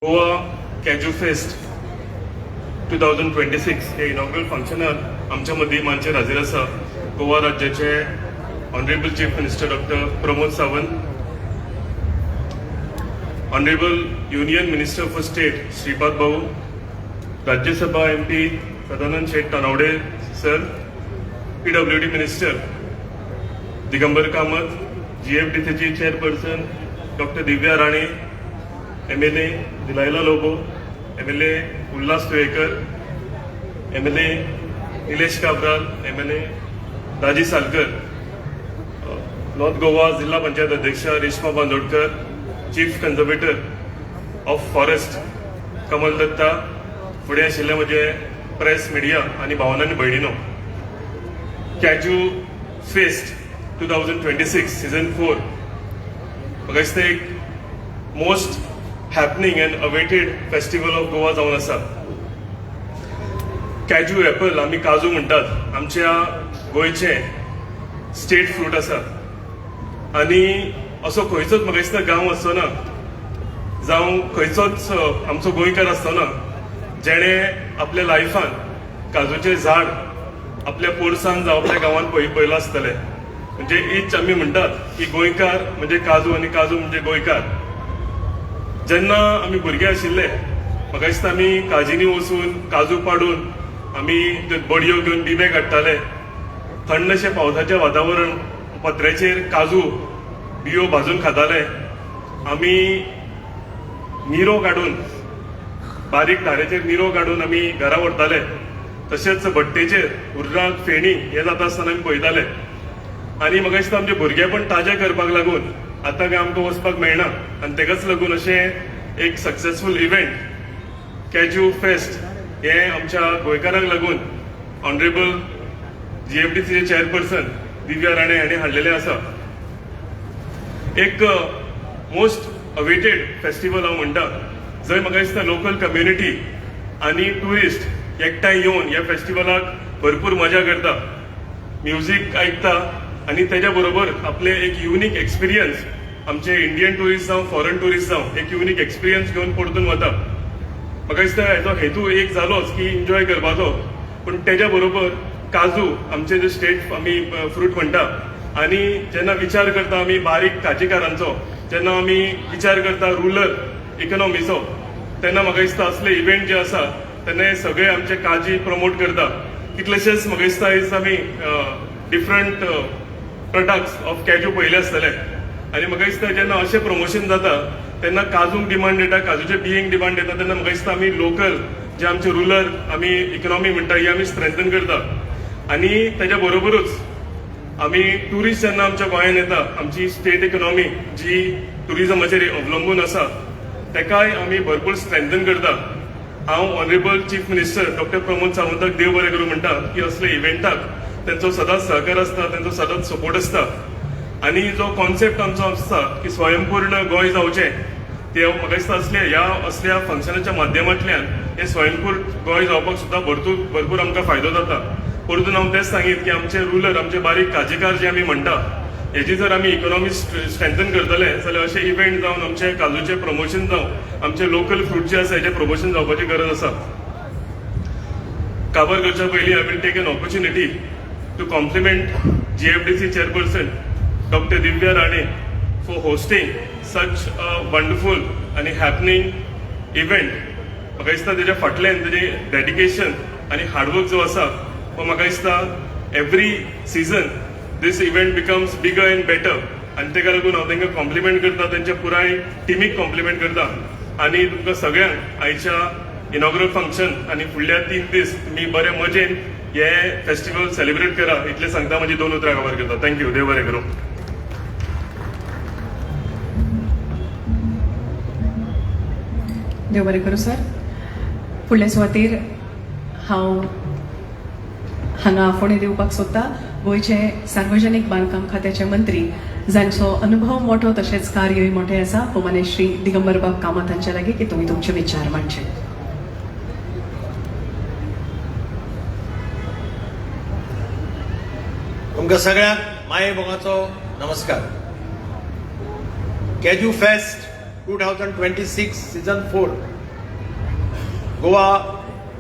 Goa cashew fest 2026 हे inaugural फंक्शनात आमच्या मदीं मानचेर हाजीर आसा गोवा राज्याचे honourable chief minister doctor Pramod Sawant, honourable union minister for state Shripad Bhau, Rajya Sabha MP Sadanand Sheth Tanavade sir, PWD minister Digambar Kamat, GFDCची chairperson doctor Divya Rane, MLA Delilah Lobo, MLA Ulhas Tuyekar, MLA Nilesh Cabral, MLA Daji Salkar, north Goa जिल्हा पंचायत अध्यक्षा Reshma Bandodkar, chief conservator of forest Kamal Datta, फुडें आशिल्ले म्हजे प्रेस मिडिया आनी भावना आनी भयणीनो, कॅज्यू फेस्ट 2026 सीझन 4 म्हाका दिसता एक most happening and awaited festival of Goa जावन आसा. कॅज्यू एपल आमी काजू म्हणटात, आमच्या गोंयचे स्टेट फ्रूट आसा आनी असो खंयचोच म्हाका दिसता गांव आसचो ना जावं खंयचोच आमचो गोंयकार आसचो ना जेणे आपल्या लायफान काजूचे झाड आपल्या पोरसान जावं आपल्या गांवांत पयलो आसतले. म्हणजे हीच आमी म्हणटात की गोंयकार म्हणजे काजू आनी काजू म्हणजे गोंयकार. जेन्ना आमी भुरगे आशिल्ले म्हाका दिसता आमी काजींनी वचून काजू पाडून आमी बडयो घेवन बिबे काडटाले. थंडशे पावसाचें वातावरण, पत्र्याचेर काजू बियो भाजून खाताले. आमी निरो काडून बारीक धारेचेर निरो काडून आमी घरा व्हरताले. तशेंच भट्टेचेर उर्राक फेणी हे जाता आसतना आमी पळयताले. आनी म्हाका दिसता आमचे भुरगेपण ताजें करपाक लागून आतां काय आमकां वचपाक मेळना आनी तेकाच लागून अशें एक सक्सेसफूल इव्हेंट कॅज्यू फेस्ट हे आमच्या गोंयकारांक लागून ऑनरेबल GFDCचे चेअरपर्सन दिव्या राणे हांणी हाडलेले आसा. एक मोस्ट अवेटेड फेस्टिवल हांव म्हणटा जंय म्हाका दिसता लोकल कम्युनिटी आनी ट्युरिस्ट एकठांय येवन ह्या फेस्टिवलाक भरपूर मजा करता, म्युझीक आयकता आनी तेज्या बरोबर आपले एक युनीक एक्सपिरियन्स आमचे इंडियन ट्युरिस्ट जावं फॉरेन ट्युरिस्ट जावं एक युनीक एक्सपिरियन्स घेवन परतून वता. म्हाका दिसता हेचो हेतू एक जालोच की एन्जॉय करपाचो, पूण तेज्या बरोबर काजू आमचे जे स्टेट आमी फ्रूट म्हणटा आनी जेन्ना विचार करता आमी बारीक काजीकारांचो, जेन्ना आमी विचार करता रुरल इकॉनॉमीचो, तेन्ना म्हाका दिसता असले इव्हेंट जे आसा तेन्ना हे सगळे आमचे काजी प्रमोट करता. कितलेशेच म्हाका दिसता आमी डिफरंट प्रोडक्ट्स ऑफ कॅज्यू पयले आसतले आनी म्हाका दिसता जेन्ना अशें प्रमोशन जाता तेन्ना काजूंक डिमांड येता, काजूचे बियेंक डिमांड येता, तेन्ना म्हाका दिसता आमी लोकल जे आमचे रुरल आमी इकॉनॉमी म्हणटा ही आमी स्ट्रेंथन करता. आनी तेज्या बरोबरूच आमी ट्युरिस्ट जेन्ना आमच्या गोंयांत येता, आमची स्टेट इकॉनॉमी जी ट्युरिजमाचेर अवलंबून आसा तेकाय आमी भरपूर स्ट्रेंथन करता. हांव honourable chief minister doctor Pramod सावंताक देव बरें करूं म्हणटा की असले इव्हेंटाक तेंचो सदांच सहकार आसता, तेंचो सदांच सपोर्ट आसता. आनी जो कॉन्सेप्ट आमचो आसता की स्वयंपूर्ण गोंय जावचें, ते म्हाका दिसता असल्या फंक्शनाच्या माध्यमांतल्यान हे स्वयंपूर्ण गोंय जावपाक सुद्दां भरपूर आमकां फायदो जाता. परतून हांव तेच सांगीत की आमचे रुरल आमचे बारीक काजीकार जे आमी म्हणटा हेची जर आमी इकॉनॉमी स्ट्रेंथन करतले जाल्यार अशे इव्हेंट जावन आमचे काजूचे प्रमोशन जावं, आमचे लोकल फ्रूट जे आसा हेचे प्रमोशन जावपाची गरज आसा. काबार करच्या पयलीं I will take an opportunity to compliment GFDC chairperson Dr. Divya Rane for hosting such a wonderful and happening event. म्हाका दिसता तेज्या फाटल्यान तेजे डेडिकेशन आनी हार्डवर्क जो आसा तो म्हाका दिसता every season this event becomes bigger and better आनी तेका लागून हांव तांकां कॉम्प्लिमेंट करता, तेंच्या पुराय टिमीक कॉम्प्लिमेंट करता. आनी तुमकां सगळ्यांक आयच्या इनॉग्रल फंक्शन आनी फुडल्या 3 दीस तुमी बरे मजेन हे फेस्टिवल सेलिब्रेट करा इतले सांगता म्हजी 2 उतरां कवर करता. थँक्यू, देव बरें करूं. देव बरें करूं सर. फुडल्या सुवातेर हांव हांगा आफोणी दिवपाक सोदता गोंयचे सार्वजनीक बांदकाम खात्याचे मंत्री जांचो अनुभव मोठो तशेंच कार्यय मोठे आसा, भोवमान्य श्री दिगंबर बाब कामत हांचे लागीं की तुमी तुमचे विचार मांडचे. तुमकां सगळ्यांक माये मोगाचो नमस्कार. Cashew fest 2026 season 4 Goa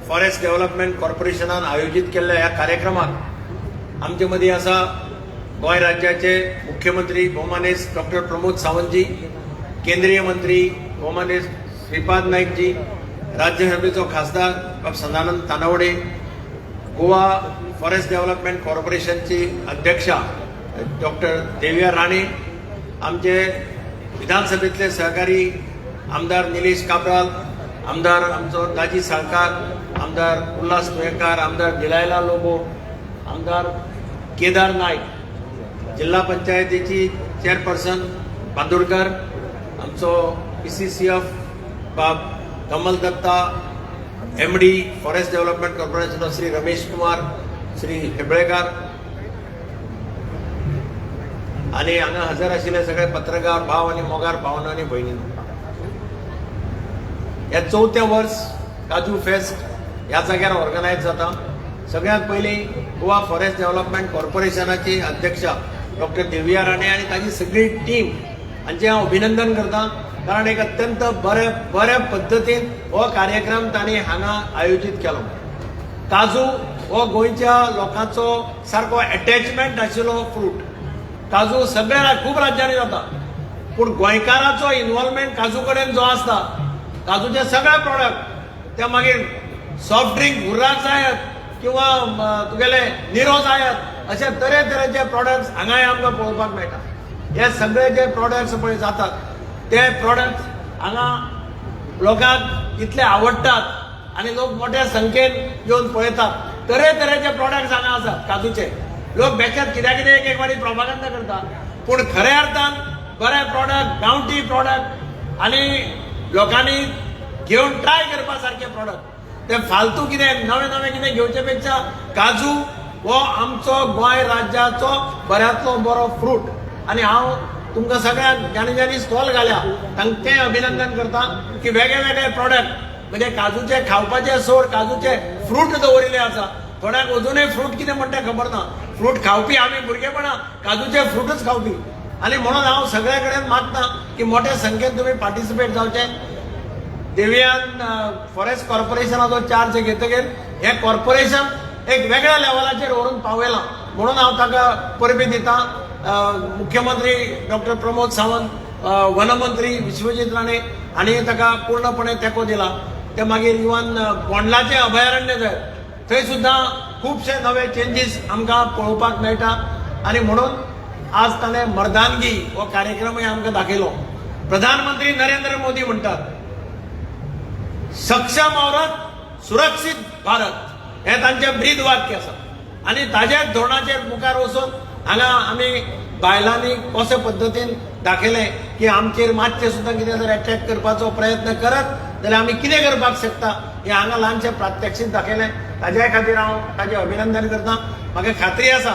forest development कॉर्पोरेशनान आयोजित केल्ल्या ह्या कार्यक्रमाक आमचे मदीं आसा गोंय राज्याचे मुख्यमंत्री भौमानेस डॉक्टर प्रमोद सावंतजी, केंद्रीय मंत्री भौमानेस श्रीपाद नाईकजी, राज्यसभेचो खासदार डॉ. सदानंद तानावडे, गोवा फॉरेस्ट डेव्हलपमेंट कॉर्पोरेशनची अध्यक्षा डॉक्टर देविया राणे, आमचे विधानसभेतले सहकारी आमदार निलेश काब्राल, आमदार आमचो दाजी साळकार, आमदार उल्हास तुयेंकार, आमदार दिलायला लोबो, आमदार केदार नायक, जिल्हा पंचायतीची चेअरपर्सन बांदोडकर, आमचो PCCF बाब Kamal Datta, MD forest development corporation Shri Ramesh Kumar, Shri Hebalekar आणि हांगा हजर आशिल्ले सगळे पत्रकार भाव आणि मोगार भावना आणि भयणींनो, हे 4थें वर्स काजू फेस्ट ह्या जाग्यार ऑर्गनायज जाता. सगळ्यात पयलीं गोवा फॉरेस्ट डेव्हलपमेंट कॉर्पोरेशनाची अध्यक्षा डॉक्टर देविया राणे आणि ताची सगळी टीम हांचे हांव अभिनंदन करता, कारण एक अत्यंत बऱ्या पद्दतीन हो कार्यक्रम तांणी हांगा आयोजीत केलो. काजू हो गोंयच्या लोकांचो सारको अटॅचमेंट आशिल्लो फ्रूट. काजू सगळ्या खूब राज्यांनी जाता, पूण गोंयकाराचो इन्वॉल्वमेंट काजू कडेन जो आसता, काजूचे सगळे प्रॉडक्ट ते मागीर सॉफ्ट ड्रिंक भुर्राक जायत किंवा तुगेले निरो जायत, अशे तरेतरेचे प्रॉडक्ट्स हांगाय आमकां पळोवपाक मेळटा. हे सगळे जे प्रॉडक्ट्स पळय जातात ते प्रॉडक्ट्स हांगा लोकांक इतले आवडटात आणि लोक मोठ्या संख्येन येवन पळयतात. तरेतरेचे प्रॉडक्ट्स हांगा आसात काजूचे. लोक बेश्टेच कित्याक कितें एक वारी प्रोपागंडा करता, पूण खऱ्या अर्थान बरे प्रॉडक्ट, गांवठी प्रॉडक्ट आणि लोकांनी घेवन ट्राय करपा सारखे प्रॉडक्ट. ते फालतू कितें नवे नवे कितें घेवचे पेक्षा काजू हो आमचो गोंय राज्याचो बऱ्यांतलो बरो फ्रूट. आणि हांव तुमकां सगळ्यांक ज्यांनी ज्यांनी स्टॉल घाल्या तांचें अभिनंदन करता की वेगळे वेगळे प्रॉडक्ट म्हणजे काजूचे खावपाचे सोड, काजूचे फ्रूट दवरिल्ले आसा. थोड्यांक अजूनय फ्रूट कितें म्हणटा खबर ना. फ्रूट खावपी आमी भुरगेपणा काजूचे फ्रूटच खावपी. आणि म्हणून हांव सगळे कडेन मागता की मोठ्या संख्येन तुमी पार्टिसिपेट जावचें. देवियान फॉरेस्ट कॉर्पोरेशनाचो चार्ज घेतकीर हें कॉर्पोरेशन एक वेगळ्या लेवलाचेर व्हरून पावयलां, म्हणून हांव ताका परबीं दिता. मुख्यमंत्री डॉक्टर प्रमोद सावंत, वनमंत्री विश्वजीत राणे हांणी ताका पूर्णपणे तेंको दिला. ते मागीर इवन बोंडलाचें अभयारण्य जाय, थंय सुद्दां खुबशे नवे चेंजीस आमकां पळोवपाक मेळटा. आनी म्हणून आज ताणें मर्दानगी हो कार्यक्रमूय आमकां दाखयलो. प्रधानमंत्री नरेंद्र मोदी म्हणटात सक्षम औरत सुरक्षित भारत, हे तांचें ब्रीद वाक्य आसा. आनी ताजेच धोरणाचेर मुखार वचून हांगा आमी बायलांनी कशे पद्दतीन दाखयलें की आमचेर मातशें सुद्दां कितें जर अटॅक करपाचो प्रयत्न करत जाल्यार आमी कितें करपाक शकता हें हांगा ल्हानशें प्रात्यक्षीक दाखयलें. ताज्या खातीर हांव ताजें अभिनंदन करतां. म्हाका खात्री आसा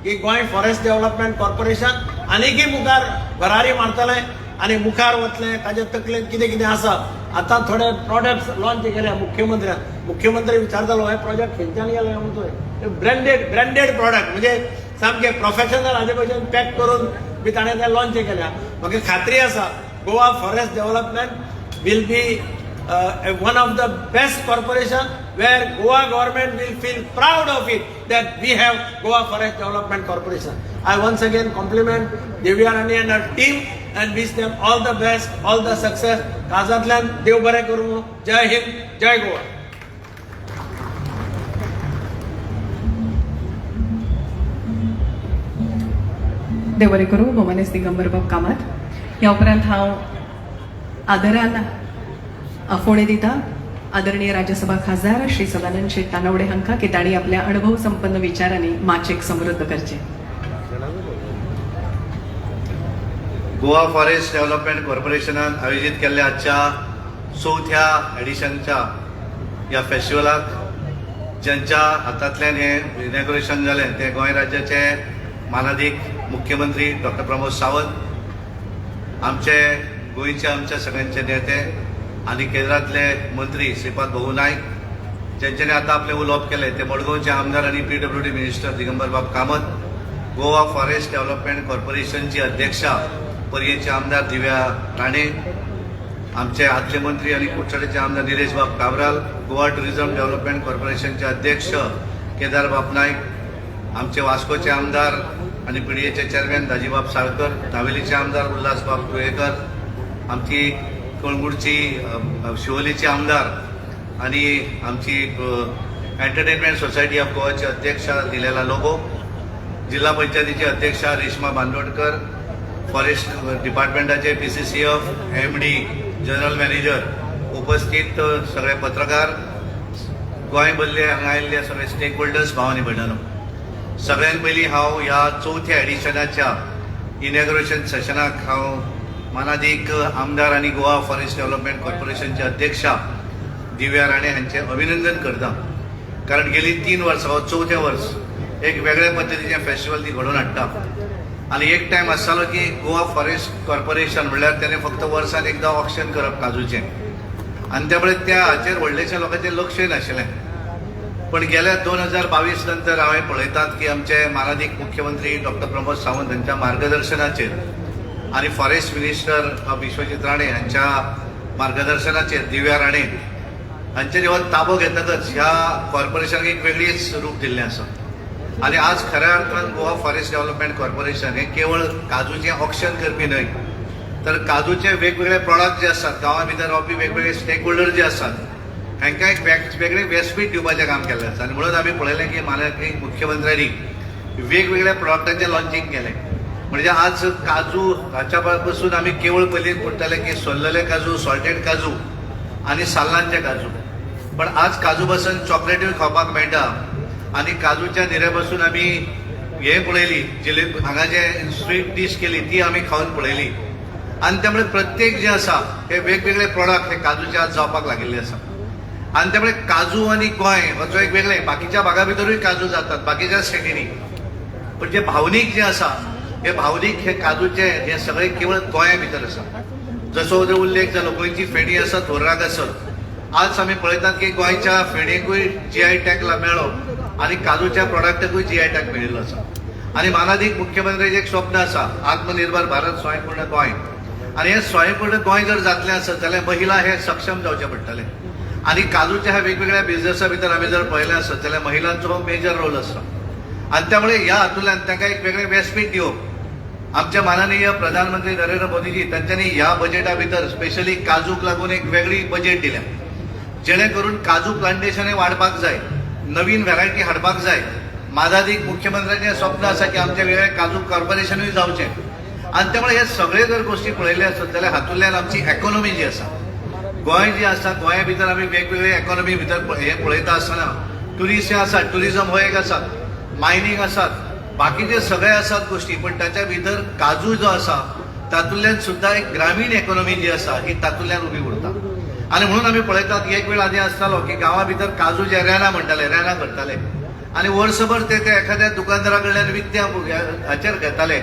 की गोंय फॉरेस्ट डेव्हलपमेंट कॉर्पोरेशन आनीकय मुखार भरारी मारतलें आनी मुखार वतलें. ताजे तकलेंत कितें कितें आसा. आतां थोडे प्रॉडक्ट्स लॉन्च केल्या मुख्यमंत्र्यान. मुख्यमंत्री विचारतालो हे प्रॉजेक्ट खंयच्यान गेले म्हणून. ब्रँडेड प्रॉडक्ट म्हणजे सामके प्रोफेशनल हाजे भशेन पॅक करून बी ताणें ते लॉन्च केल्या. म्हाका खात्री आसा Goa forest development will be one of the best corporation where Goa government will feel proud of it that we have Goa Forest Development Corporation. I once again compliment Deviya Rani and her team and wish them all the best, all the success. काजांतल्यान देव बरें करूं. जय हिंद, जय गोवा. देव बरें करूं. भौमानेस दिगंबर बाब कामत. ह्या उपरांत हांव आदरान आफोणे दिता आदरणीय राज्यसभा खासदार श्री सदानंद शेठ तानावडे हांकां की तांणी आपल्या अणभव संपन्न विचारांनी माचेक समृद्ध करचे. गोवा फॉरेस्ट डेव्हलपमेंट कॉर्पोरेशनान आयोजित केल्ल्या आजच्या 4थ्या एडिशनच्या ह्या फेस्टिवलाक ज्यांच्या हातांतल्यान हें इनॉग्रेशन जालें ते गोंय राज्याचे मानाधीक मुख्यमंत्री डॉक्टर प्रमोद सावंत, आमचे गोंयचे आमच्या सगळ्यांचे नेते आणि केंद्रातले मंत्री श्रीपाद भाऊ नाईक, ज्यांच्यानी आता आपले उलोवप केले ते मडगांवचे आमदार आणि PWD मिनिस्टर दिगंबर बाब कामत, गोवा फॉरेस्ट डेव्हलपमेंट कॉर्पोरेशनची अध्यक्षा पर्येचे आमदार दिव्या राणे, आमचे आदले मंत्री आणि कुडचडेचे आमदार निलेश बाब काब्राल, गोवा टुरिझम डेव्हलपमेंट कॉर्पोरेशनचे अध्यक्ष केदार बाब नाईक, आमचे वास्कोचे आमदार आणि पीडीएचे चेअरमॅन दाजीबाब साळकर, नावेलीचे आमदार उल्हास बाब कुळेकर, आमची कळंगूटची शिवोलीचे आमदार आणि आमची एंटरटेनमेंट सोसायटी ऑफ गोवाचे अध्यक्षा दिलेला लोबो, जिल्हा पंचायतीचे अध्यक्षा रेश्मा बांदोडकर, फॉरेस्ट डिपार्टमेंटाचे PCCF MD जनरल मॅनेजर, उपस्थित सगळे पत्रकार, गोंय बदले हांगा आयिल्ले सगळे स्टेक होल्डर्स, भाव आनी भयणानो, सगळ्यात पयलीं हांव ह्या 4थ्या एडिशनाच्या इनॉग्रेशन सेशनाक हांव मानादीक आमदार आणि गोवा फॉरेस्ट डेव्हलपमेंट कॉर्पोरेशनचे अध्यक्षा दिव्या राणे हांचे अभिनंदन करता. कारण गेली 3 वर्सां, 4थें वर्स एक वेगळ्या पद्दतीचें फेस्टिवल ती घडोवन हाडटा. आणि एक टायम आसतालो की गोवा फॉरेस्ट कॉर्पोरेशन म्हणल्यार तेणें फक्त वर्सान एकदा ऑक्शन करप काजूचें, आनी त्या त्या हाचेर व्हडलेशा लोकांचें लक्षय नाशिल्लें. पण गेल्या 2022 नंतर हांवें पळयतात की आमचे माननीय मुख्यमंत्री डॉक्टर प्रमोद सावंत हांच्या मार्गदर्शनाचेर आणि फॉरेस्ट मिनिस्टर विश्वजीत राणे हांच्या मार्गदर्शनाचेर दिव्या राणे हांचे जेव्हा ताबो घेतकच ह्या कॉर्पोरेशनाक एक वेगळीच रूप दिल्लें आसा. आणि आज खऱ्या अर्थान गोवा फॉरेस्ट डेव्हलपमेंट कॉर्पोरेशन हे केवळ काजूचें ऑक्शन करपी न्हय, तर काजूचे वेगवेगळे प्रॉडक्ट जे आसात, गांवा भितर रावपी वेगवेगळे स्टेक होल्डर जे आसात, हांकां एक वेगळें व्यासपीठ दिवपाचें काम केल्लें आसा. आनी म्हणून आमी पळयलें की माननीय मुख्यमंत्र्यांनी वेगवेगळ्या प्रॉडक्टांचें लॉन्चिंग केलें. म्हणजे आज काजू हाच्या पासून आमी केवळ पयलीं पडटाले की सोललेले काजू, सॉल्टेड काजू आणि साल्लांचे काजू, पण आज काजू पासून चॉकलेटूय खावपाक मेळटा. आणि काजूच्या निऱ्या आमी हे पळयली, जिलेबी हांगा जे स्वीट डिश केली ती आमी खावन पळयली. आणि त्यामुळे प्रत्येक जे आसा हे वेगवेगळे प्रॉडक्ट हे काजूचे आज जावपाक लागिल्ले आसा. आणि त्यामुळे काजू आणि गोंय हाचो एक वेगळे, बाकीच्या भागा भितरूय काजू जातात बाकीच्या स्टेटींनी, पण जे भावनीक जे आसा हे भावनीक हे काजूचे हे सगळे केवळ गोंया भितर आसा. जसो जो उल्लेख जालो, गोंयची फेणी आसा थोराक आसत, आज आमी पळयतात की गोंयच्या फेणेकूय GI टॅग मेळ्ळो आणि काजूच्या प्रॉडक्टाकूय GI टॅग मेळिल्लो आसा. आणि माननीय मुख्यमंत्र्याचें एक स्वप्न आसा, आत्मनिर्भर भारत, स्वयंपूर्ण गोंय. आणि हे स्वयंपूर्ण गोंय जर जातलें आसत जाल्यार महिला हे सक्षम जावचे पडटले. आणि काजूच्या ह्या वेगवेगळ्या बिझनेसा भितर आमी जर पळयलें आसत जाल्यार महिलांचो हो मेजर रोल आसा. आणि त्यामुळे ह्या हातूंतल्यान तांकां एक वेगळें व्यासपीठ दिवप. आमचे माननीय प्रधानमंत्री नरेंद्र मोदीजी तांच्यांनी ह्या बजेटा भितर स्पेशली काजूक लागून एक वेगळी बजेट दिल्या, जेणे करून काजू प्लांटेशनय वाडपाक जाय, नवीन व्हरायटी हाडपाक जाय. मादादीक मुख्यमंत्र्याचें स्वप्न आसा की आमचे वेगळे काजू कॉर्पोरेशनूय जावचें. आणि त्यामुळे हे सगळे जर गोष्टी पळयल्यो आसत जाल्यार हातूंतल्यान आमची इकॉनॉमी जी आसा, गोंय जी आसा, गोंया भितर आमी वेगवेगळे इकॉनॉमी भितर हे पळयता आसतना ट्युरिस्ट आसात, ट्युरिझम हो एक आसात, मायनिंग आसात, बाकीचे सगळे आसात गोष्टी, पण ताच्या भितर काजू जो आसा तातूंतल्यान सुद्धा एक ग्रामीण इकॉनॉमी जी आसा ही तातूंतल्यान उबी उरता. आणि म्हणून आमी पळयतात की एक वेळ आदी आसतालो की गांवा भितर काजू जे रेना म्हणटाले, रेना करताले आणि वर्सभर ते एखाद्या दुकानदारा कडल्यान विकत्या हाचेर घेताले.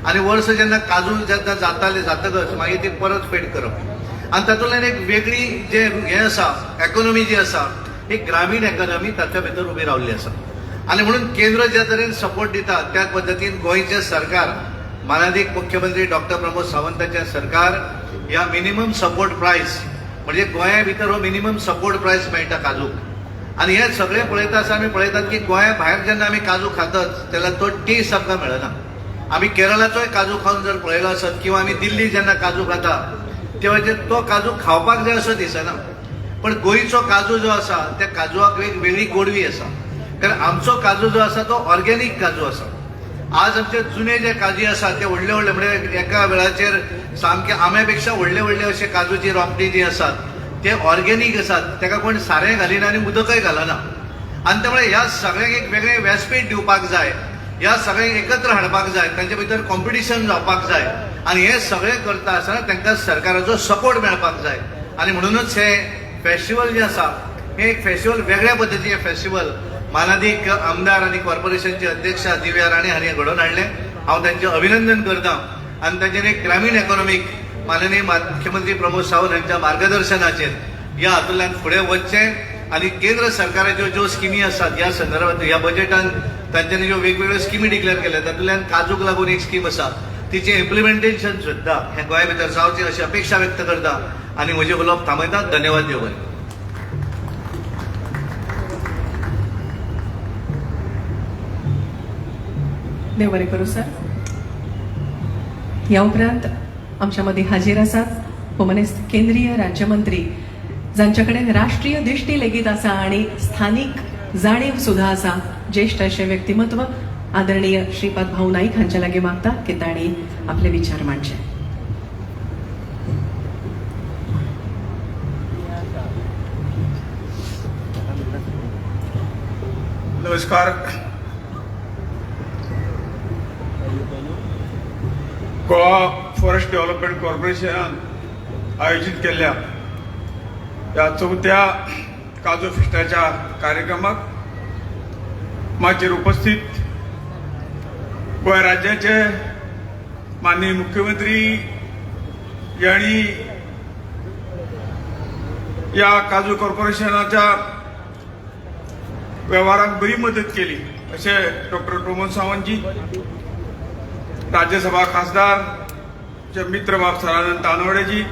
आणि वर्स जेन्ना काजू जेन्ना जाताले जातकच मागीर ती परत फेड करप. आणि तातूंतल्यान एक वेगळी जे हे आसा इकॉनॉमी जी आसा ही ग्रामीण इकॉनॉमी ताच्या भितर उबी रावल्ली आसा. आणि म्हणून केंद्र ज्या तरेन सपोर्ट दिता त्या पद्दतीन गोंयचें सरकार, माननीय मुख्यमंत्री डॉक्टर प्रमोद सावंताचें सरकार ह्या मिनिमम सपोर्ट प्रायस म्हणजे गोंया भितर हो मिनिमम सपोर्ट प्रायस मेळटा काजूक. आणि हे सगळे पळयता आसा आमी पळयतात की गोंया भायर जेन्ना आमी काजू खातात जाल्यार तो टेस्ट आमकां मेळना. आमी केरळाचोय काजू खावन जर पळयलो आसत किंवा आमी दिल्ली जेन्ना काजू खाता तेव्हा तो काजू खावपाक जाय असो दिसना. पण गोंयचो काजू जो आसा त्या काजूक एक वेगळी गोडवी आसा, कारण आमचो काजू जो आसा तो ऑर्गेनीक काजू आसा. आज आमचे जुने जे काजू आसात ते व्हडले व्हडले म्हणजे एका वेळाचेर सामके आम्यापेक्षा व्हडले व्हडले अशे काजूची रोंपटी जी आसात ते ऑर्गेनीक आसात, ताका कोण सारें घालिना आनी उदकय घालना. आनी त्यामुळे ह्या सगळ्यांक एक वेगळें व्यासपीठ दिवपाक जाय, ह्या सगळ्यांक एकत्र हाडपाक जाय, तांचे भितर कॉम्पिटिशन जावपाक जाय. आणि हे सगळें करता आसतना तांकां सरकाराचो सपोर्ट मेळपाक जाय. आणि म्हणूनच हे फेस्टिवल जे आसा हे एक फेस्टिवल वेगळ्या पद्दतीचें फेस्टिवल माननीय आमदार आणि कॉर्पोरेशनचे अध्यक्ष दिव्या राणे हांणी घडोवन हाडलें. हांव तांचें अभिनंदन करतां. आनी तांचेर एक ग्रामीण इकॉनॉमीक माननीय मुख्यमंत्री प्रमोद सावंत हांच्या मार्गदर्शनाचेर ह्या हातूंतल्यान फुडें वचचें. आणि केंद्र सरकाराच्यो ज्यो स्किमी आसात ह्या संदर्भात ह्या बजेटान तांच्यांनी ज्यो वेगवेगळ्यो स्किमी डिक्लेअर केल्या तातूंतल्यान काजूक लागून एक स्कीम आसा तिचें इम्प्लिमेंटेशन सुद्दां हे गोंया भितर जावचें अशी अपेक्षा व्यक्त करता. आनी म्हजे उलोवप थांबयता. धन्यवाद. देव बरें. देव बरें करूं सर. ह्या उपरांत आमच्या मदीं हाजीर आसात कोमनेस्त केंद्रीय राज्यमंत्री जांचे कडेन राष्ट्रीय दिश्टी लेगीत आसा आनी स्थानीक जाणीव सुद्धा आसा, ज्येष्ठ अशें व्यक्तिमत्व आदरणीय श्रीपाद भाऊ नाईक हांचे लागीं मागता की तांणी आपले विचार मांडचे. नमस्कार. गोवा फॉरेस्ट डेव्हलपमेंट कॉर्पोरेशनान आयोजित केल्ल्या या 4थ्या काजू फेस्टाच्या कार्यक्रमाक माचेर उपस्थित गोंय राज्याचे माननीय मुख्यमंत्री यांनी या काजू कॉर्पोरेशनाच्या व्यवहाराक बरी मदत केली अशें डॉक्टर प्रमोद सावंतजी, राज्यसभा खासदार मित्र बाब सदानंद तानवडेजी,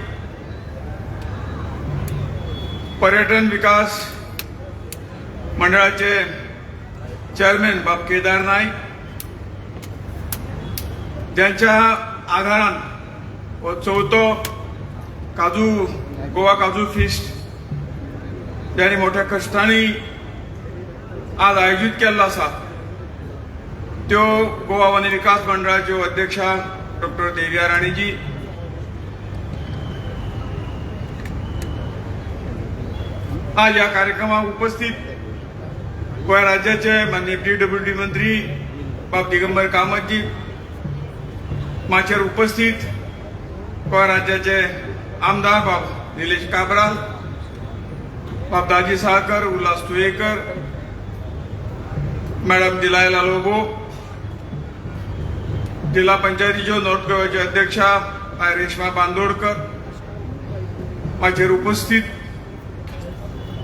पर्यटन विकास मंडळाचे चेअरमॅन बाब केदार नाईक, ज्यांच्या आधारान हो 4थो काजू गोवा काजू फिस्ट ज्यांनी मोठ्या कष्टांनी आज आयोजित केल्लो आसा, त्यो गोवा वन विकास मंडळाच्यो अध्यक्षा डॉक्टर देविया राणीजी, आज या कार्यक्रमात उपस्थित गोंय राज्याचे माननीय PWD मंत्री बाब दिगंबर कामतजी, माचेर उपस्थित गोंय राज्याचे आमदार बाब निलेश काब्राल, बाब दाजी साळकर, उल्हास तुयेकर, मॅडम दिलायला लोबो, जिल्हा पंचायतीच्यो नॉर्थ गोव्याचे अध्यक्षा आय रेश्मा बांदोडकर, माचेर उपस्थित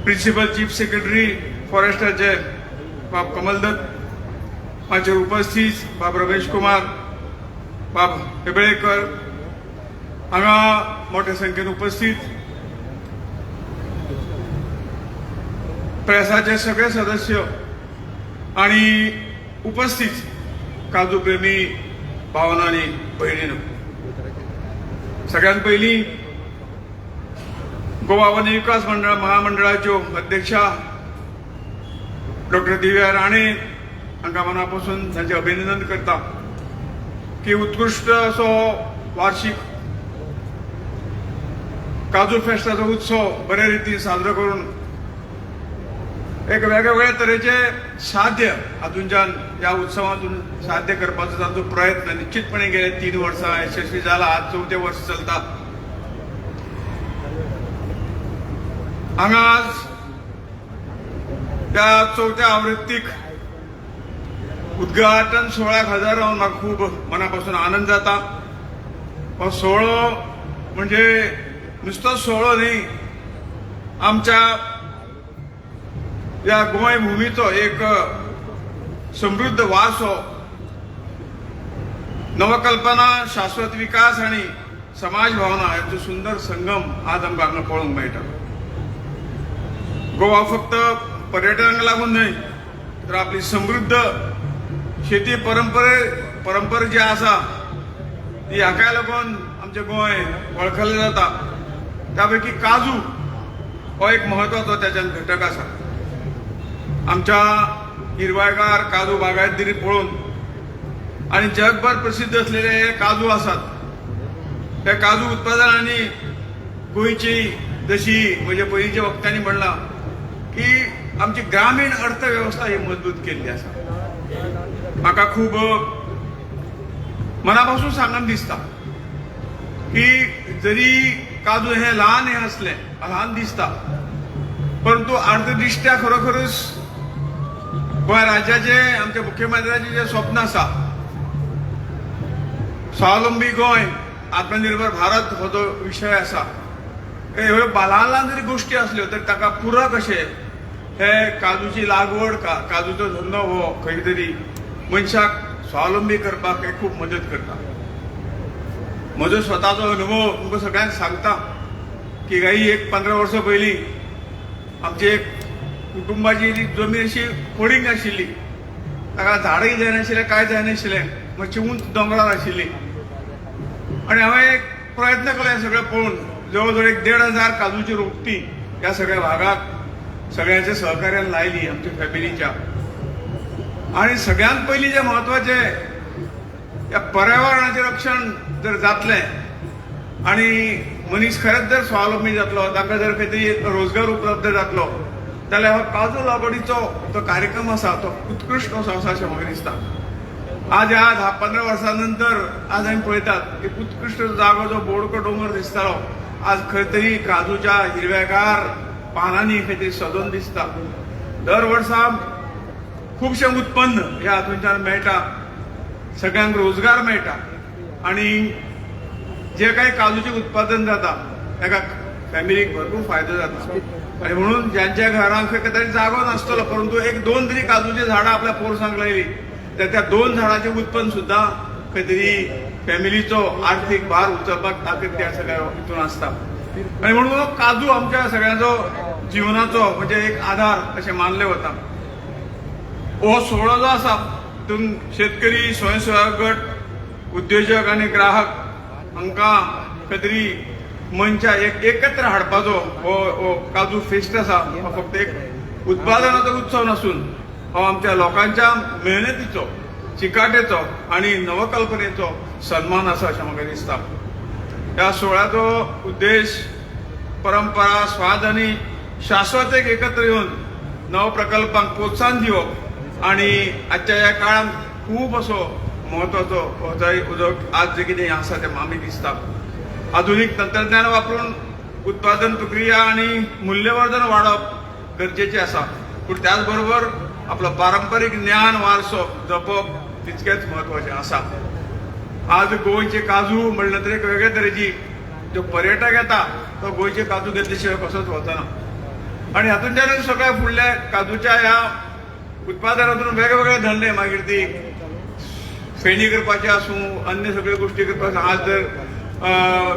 प्रिन्सिपल चीफ सेक्रेटरी फॉरेस्टाचे बाब कमलदत्त, माचेर उपस्थित बाब रमेश कुमार, बाब हेबळेकर, हांगा मोठ्या संख्येन उपस्थित प्रेसाचे सगळे सदस्य आणि उपस्थित काजू प्रेमी भावांनो आनी भयणींनो, सगळ्यांत पयलीं गोवा वन विकास मंडळ महामंडळाच्यो अध्यक्षा डॉक्टर दिव्या राणे हांकां मना पासून तांचें अभिनंदन करता की उत्कृष्ट असो वार्षिक काजू फेस्टाचो उत्सव बरे रितीन साजरो करून एक वेगवेगळ्या तरेचे साध्य हातूंच्यान ह्या उत्सवातून साध्य करपाचो तांचो प्रयत्न निश्चितपणे गेले 3 वर्सां यशस्वी जाला. आज 4थें वर्स चलता. हांगा आज त्या 4थ्या आवृत्तीक उद्घाटन सोहळ्याक हजर रावन म्हाका खूब मना पासून आनंद जाता. हो सोहळो म्हणजे नुसतो सोहळो न्ही, आमच्या या गोंय भूमीचो एक समृद्ध वारसो, नवकल्पना, शाश्वत विकास आणि समाज भावना हाचो सुंदर संगम आज आमकां हांगा पळोवंक मेळटा. गोवा फक्त पर्यटनाक लागून न्हय तर आपली समृद्ध शेती परंपरा जी आसा ती हाकाय लागून आमचें गोंय वळखलें जाता. त्यापैकी काजू हो एक महत्वाचो त्याच्यात घटक आसा. आमच्या हिरवायगार काजू बागायतदारी पळोवन आणि जगभर प्रसिद्ध असलेले हे काजू आसात. त्या काजू उत्पादनांनी गोंयची जशी म्हणजे पयलींच्या वक्तांनी म्हणला की आमची ग्रामीण अर्थव्यवस्था ही मजबूत केल्ली आसा. म्हाका खूब मना पासून सांगन दिसता की जरी काजू हे ल्हान दिसता परंतु अर्थदृष्ट्या खरोखरच गोंय राज्याचे आमच्या मुख्यमंत्र्याचे जे स्वप्न आसा स्वावलंबी गोंय, आत्मनिर्भर भारत हो जो विषय आसा, ह्यो ल्हान ल्हान जरी गोष्टी असल्यो तरी ताका पूरक अशे हे काजूची लागवड, काजूचो धंदो हो खंय तरी मनशाक स्वावलंबी करपाक हे खूब मदत करता. म्हजो स्वताचो अनुभव तुमकां सगळ्यांक सांगता. की काही एक 15 वर्सां पयलीं आमची एक कुटुंबाची जी जमीन अशी पडींग आशिल्ली, ताका झाडय जायनाशिल्लें, कांय जायनाशिल्लें, मातशी उंच दोंगरार आशिल्ली. आनी हांवें एक प्रयत्न केलो हें सगळें पळोवन. जवळ जवळ एक 1,500 काजूची रोपटी ह्या सगळ्या भागाक सगळ्यांच्या सहकार्यान लायली आमच्या फॅमिलीच्या. आणि सगळ्यांत पयलीं जे म्हत्वाचें, या पर्यावरणाचें रक्षण जर जातलें आनी मनीस खरेंच जर स्वावलंबी जातलो, ताका जर खंय तरी रोजगार उपलब्ध जातलो, जाल्यार हो काजू लागवडीचो जो कार्यक्रम आसा तो उत्कृश्ट असो आसा अशें म्हाका दिसता. आज ह्या 10-15 वर्सां नंतर आज आमी पळयतात एक उत्कृश्ट जागो जो बोडको दोंगर दिसतालो, आज खंय तरी काजूच्या हिरव्यागार पानांनी खंय तरी सजून दिसता. दर वर्सा खुबशें उत्पन्न ह्या हातूंतल्यान मेळटा, सगळ्यांक रोजगार मेळटा. आणि जे काही काजूचें उत्पादन जाता ताका फॅमिलीक भरपूर फायदो जाता. आणि म्हणून ज्यांच्या घरांक खंय तरी जागो नासतलो, परंतु 1-2 तरी काजूची झाडां आपल्या पोरसांक लायली, तर त्या 2 झाडांचें उत्पन्न सुद्दां खंय तरी फॅमिलीचो आर्थीक भार उचलपाक ताकद त्या सगळ्या हितून आसता. आणि म्हणून हो काजू आमच्या सगळ्यांचो जिवनाचो म्हणजे एक आधार अशें मानलें वता. हो सोहळो जो आसा तितून शेतकरी, स्वयंसेवक गट, उद्योजक आनी ग्राहक हांकां खंय तरी मनशा एकत्र हाडपाचो हो काजू फेस्ट आसा. हो फक्त एक उत्पादनाचो उत्सव नासून हो आमच्या लोकांच्या मेहनतीचो, चिकाटेचो आनी नवकल्पनेचो सन्मान आसा अशें म्हाका दिसता. ह्या सोहळ्याचो उद्देश परंपरा, स्वाद आनी शाश्वतेक एकत्र येवन नव प्रकल्पांक प्रोत्साहन दिवप आणि आजच्या ह्या काळात खूब असो महत्वाचो उद्योग आज जे कितें आसा तें आमी दिसता. आधुनिक तंत्रज्ञान वापरून उत्पादन प्रक्रिया आणि मूल्यवर्धन वाडप गरजेचें आसा, पूण त्याच बरोबर आपलो पारंपारीक ज्ञान वारसो जपप तितकेच महत्वाचें आसा. आज गोंयचे काजू म्हणले तर एक वेगळे तरेची जो पर्यटक येता तो गोंयचे काजू घेतले शिवाय कसोच वचना. आणि हातूंतल्यानूच सगळ्या फुडल्या काजूच्या ह्या उत्पादनातून वेगवेगळे धंदे, मागीर ती फेणी करपाचे आसूं, अन्य सगळ्यो गोष्टी करपाक. आज जर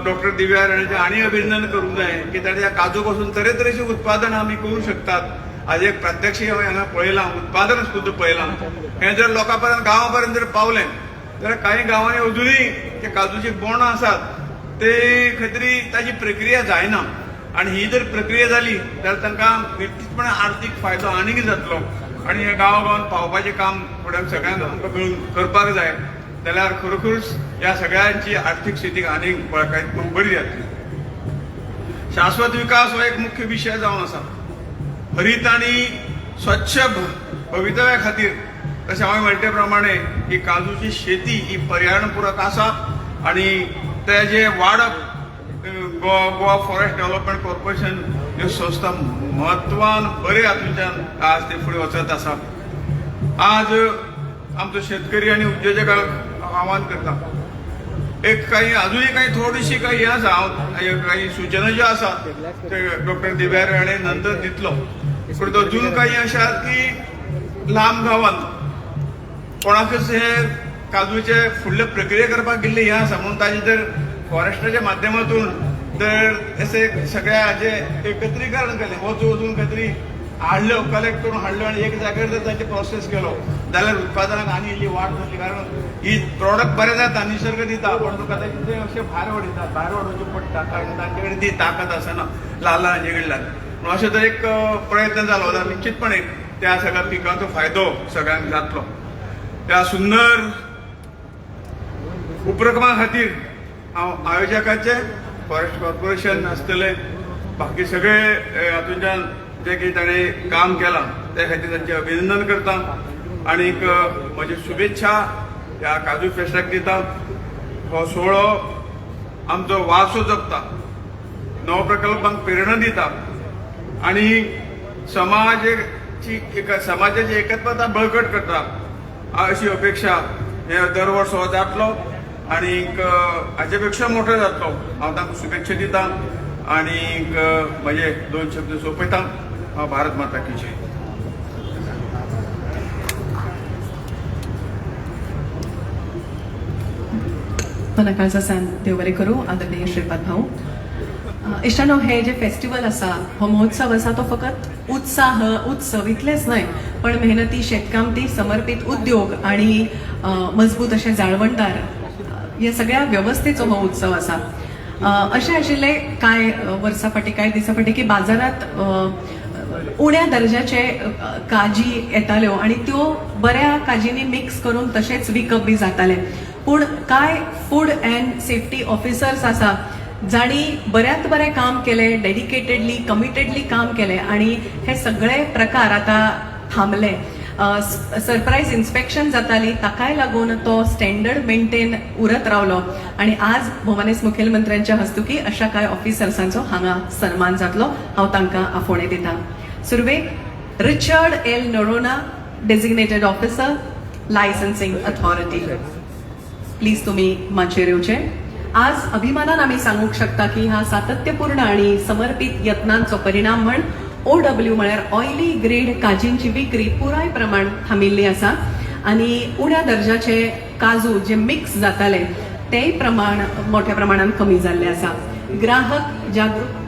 डॉक्टर दिव्या राणेचे आनी अभिनंदन करूंक जाय की ताणें ह्या काजू पासून तरेतरेची उत्पादन आमी करूं शकतात. आज एक प्रात्यक्षीक हांवें हांगा पळयलां, उत्पादन सुद्दां पळयलां. हें जर लोकां पर्यंत, गांवा पर्यंत जर पावलें जाल्यार कांय गांवांनी अजुनूय जे काजूची बोंडां आसात ते खंय तरी ताची प्रक्रिया जायना. आणि ही जर प्रक्रिया जाली जाल्यार तांकां निश्चितपणे आर्थीक फायदो आनीक जातलो. आणि हे गांवागांवांत पावपाचें काम फुडें सगळ्यांक आमकां मेळून करपाक जाय, जाल्यार खरोखरूच ह्या सगळ्यांची आर्थीक स्थिती आनीक बळकायत खूब बरी जातली. शाश्वत विकास हो एक मुख्य विशय जावन आसा. हरीत आनी स्वच्छ भवितव्या खातीर तशें हांवें म्हणटे प्रमाणे ही काजूची शेती ही पर्यावरणपूरक आसा आणि तेजे वाडप गोवा फॉरेस्ट डेव्हलपमेंट कॉर्पोरेशन ह्यो संस्था म्हत्वान बरे हातूंतल्यान आज ते फुडें वचत आसा. आज आमचो शेतकरी आनी उद्योजकांक आव्हान करता, एक काही अजूनही काही थोडीशी काही आसा, काही सूचना ज्यो आसा ते डॉक्टर दिव्या राणे नंतर दितलो. पूण अजून काही अशा की लांब गांवांत कोणाकच हे काजूचे फुडले प्रक्रिया करपाक गेल्ले हें आसा, म्हणून ताजे जर फॉरेस्टाच्या माध्यमातून जर असे सगळ्या हाचे एकत्रीकरण केलें, वचून वचून खंय तरी हाडल्यो, कलेक्ट करून हाडल्यो आणि एक जाग्यार जर तांचे प्रोसेस केलो जाल्यार उत्पादनाक आनी इल्ली वाड जातली. कारण ही प्रॉडक्ट बरें जाता, निसर्ग दिता, पण तुका ते अशें भायर उडयतात, भायर उडोवचें पडटा, कारण तांचे कडेन ती ताकद आसना ल्हान ल्हानचे कडल्यान. म्हणून अशें तर एक प्रयत्न जालो जाल्यार निश्चितपणे त्या सगळ्या पिकांचो फायदो सगळ्यांक जातलो. त्या सुंदर उपक्रमा खातीर हांव आयोजकाचे, फॉरेस्ट कॉर्पोरेशन आसतले, बाकी सगळे हातूंतल्यान जे कितें ताणें काम केलां त्या खातीर तांचें अभिनंदन करता आनीक म्हजी शुभेच्छा ह्या काजू फेस्टाक दिता. हो सोहळो आमचो वारसो जपता, नव प्रकल्पांक प्रेरणा दिता आणि समाजाची एकत्वता बळकट करता अशी अपेक्षा हे दर वर्स हो जातलो आनीक हाचे पेक्षा मोठो जातलो. हांव तांकां शुभेच्छा दिता आनीक म्हजे 2 शब्द सोंपयता. भारत माता की जय. मनाकाळचा सान देव बरें करूं. आदरणीय श्रीपाद भाऊ, इश्टानो, हे जे फेस्टिवल आसा, हो महोत्सव आसा, तो फकत उत्साह उत्सव इतलेच न्हय, पण मेहनती शेतकामती समर्पित उद्योग आणि मजबूत असे जाळवणदार या सगळ्या व्यवस्थेचो हो उत्सव आसा. अशें आशिल्ले कांय वर्सां फाटीं, कांय दिसां फाटीं की बाजारात उण्या दर्जाचे काजी येताल्यो आणि त्यो बऱ्या काजींनी मिक्स करून तशेंच विकप बी जाताले. पूण कांय फूड अँड सेफ्टी ऑफिसर्स आसा जांणी बऱ्यांत बरें काम केलें, डेडिकेटेडली कमिटेडली काम केलें आणि हे सगळे प्रकार आतां थांबले. सरप्राईज इन्स्पेक्शन जाताली, ताकाय लागून तो स्टँडर्ड मेंटेन उरत रावलो आणि आज भोवमानेस्त मुखेलमंत्र्यांच्या हस्तुकी अशा कांय ऑफिसर्सांचो हांगा सन्मान जातलो. हांव तांकां आफोणे दितां. सुरवेक Richard L Noronha, designated officer, licensing authority. Please तुम्ही माचयेर येवचे. आज अभिमानान आम्ही सांगूक शकता की हा सातत्यपूर्ण आणि समर्पित यत्नांचो परिणाम म्हण OW म्हळ्यार ऑयली ग्रेड काजींची विक्री पुराय प्रमाण थांबिल्ली आसा आणि उण्या दर्जाचे काजू जे मिक्स जाताले तेय प्रमाण मोठ्या प्रमाणात कमी जाल्ले आसा. ग्राहक जागृत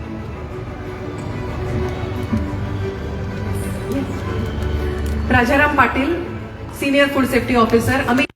Rajaram Patil, senior food safety officer, Amit